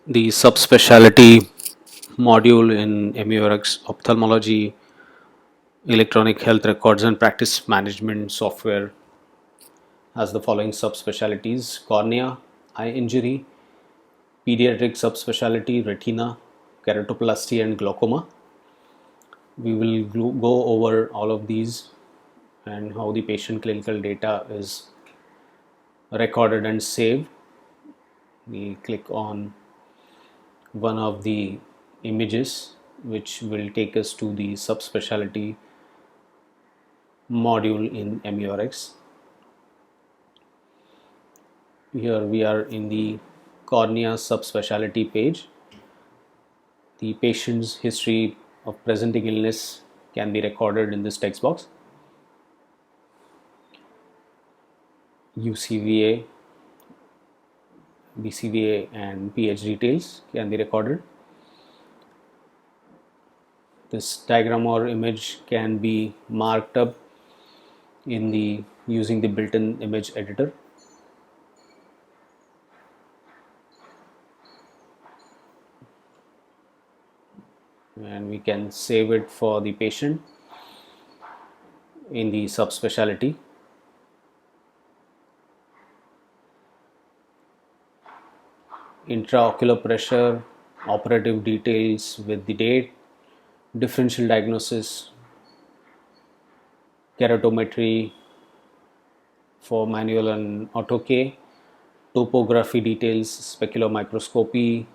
the subspecialty module in MURx ophthalmology, electronic health records and practice management software has the following subspecialties: cornea, eye injury, pediatric subspecialty, retina, keratoplasty and glaucoma. We will go over all of these and how the patient clinical data is recorded and saved. We click on one of the images which will take us to the subspecialty module in MURx. Here we are in the cornea subspecialty page. The patient's history of presenting illness can be recorded in this text box. UCVA, BCVA and pH details can be recorded. This diagram or image can be marked up in the using the built-in image editor. And we can save it for the patient in the subspecialty. Intraocular pressure, operative details with the date, differential diagnosis, keratometry for manual and auto K, topography details, specular microscopy,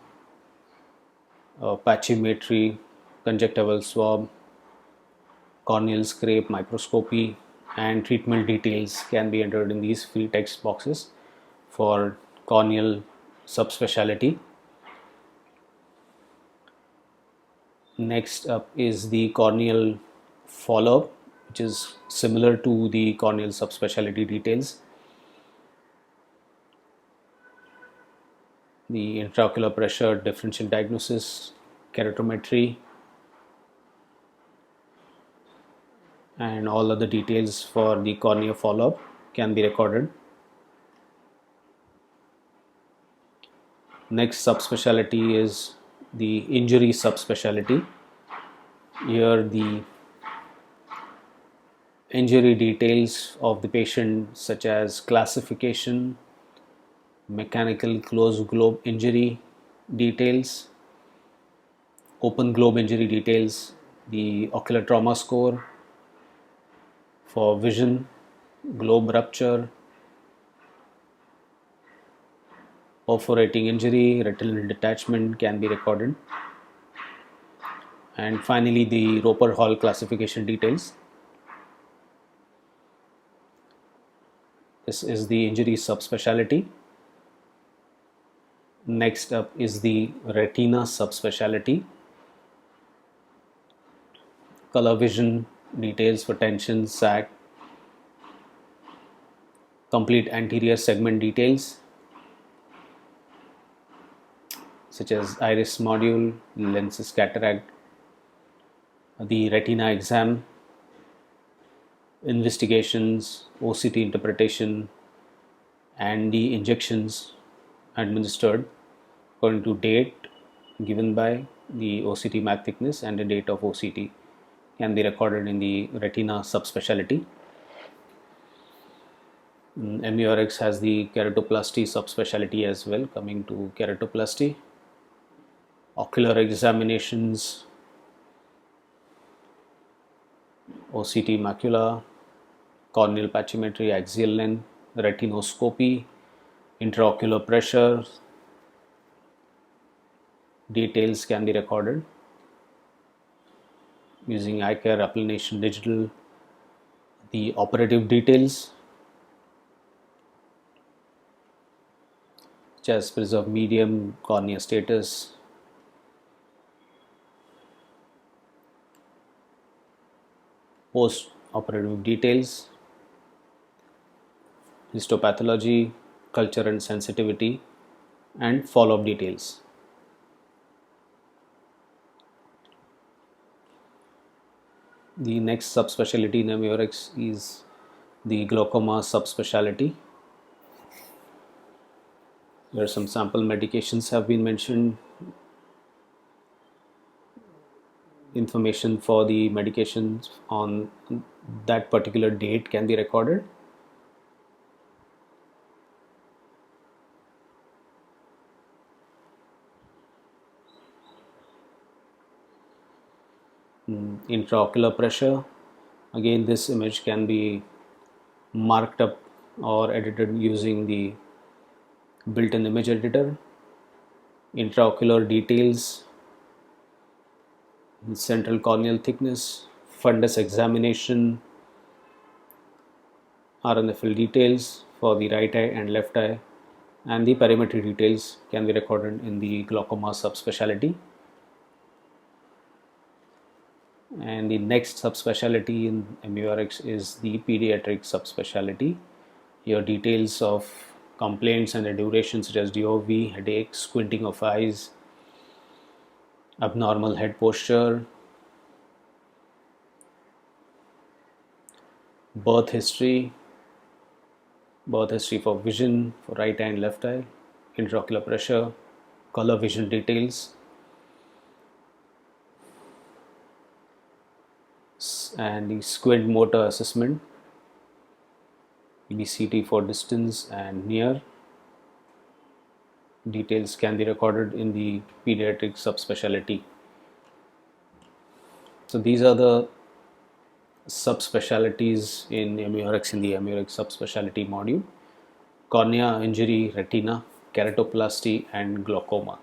pachymetry, conjunctival swab, corneal scrape microscopy, and treatment details can be entered in these free text boxes for corneal subspecialty. Next up is the corneal follow-up, which is similar to the corneal subspecialty details. The intraocular pressure, differential diagnosis, keratometry, and all other details for the cornea follow-up can be recorded. Next subspecialty is the injury subspecialty. Here the injury details of the patient, such as classification, mechanical closed globe injury details, open globe injury details, the ocular trauma score for vision, globe rupture, perforating injury, retinal detachment can be recorded. And finally, the Roper Hall classification details. This is the injury subspecialty. Next up is the retina subspecialty. Color vision details for tension, sag, complete anterior segment details such as iris module, lenses cataract, the retina exam, investigations, OCT interpretation, and the injections administered according to date given by the OCT mag thickness and the date of OCT can be recorded in the retina subspecialty. MURx has the keratoplasty subspecialty as well. Coming to keratoplasty, ocular examinations, OCT macula, corneal pachymetry, axial length, retinoscopy, intraocular pressure details can be recorded using eye care application digital. The operative details such as preserved medium, cornea status, post-operative details, histopathology, culture and sensitivity, and follow-up details. The next subspecialty in MURx is the glaucoma subspecialty. Here some sample medications have been mentioned. Information for the medications on that particular date can be recorded. Intraocular pressure. Again, this image can be marked up or edited using the built-in image editor. Intraocular details, central corneal thickness, fundus examination, RNFL details for the right eye and left eye, and the perimetry details can be recorded in the glaucoma subspecialty. And the next subspecialty in MURx is the pediatric subspecialty. Your details of complaints and the duration such as DOV, headache, squinting of eyes, abnormal head posture, birth history for vision for right eye and left eye, intraocular pressure, color vision details, and the squint motor assessment, EBCT for distance and near. Details can be recorded in the pediatric subspecialty. So these are the subspecialties in MURx in the MURx subspecialty module: cornea injury, retina, keratoplasty, and glaucoma.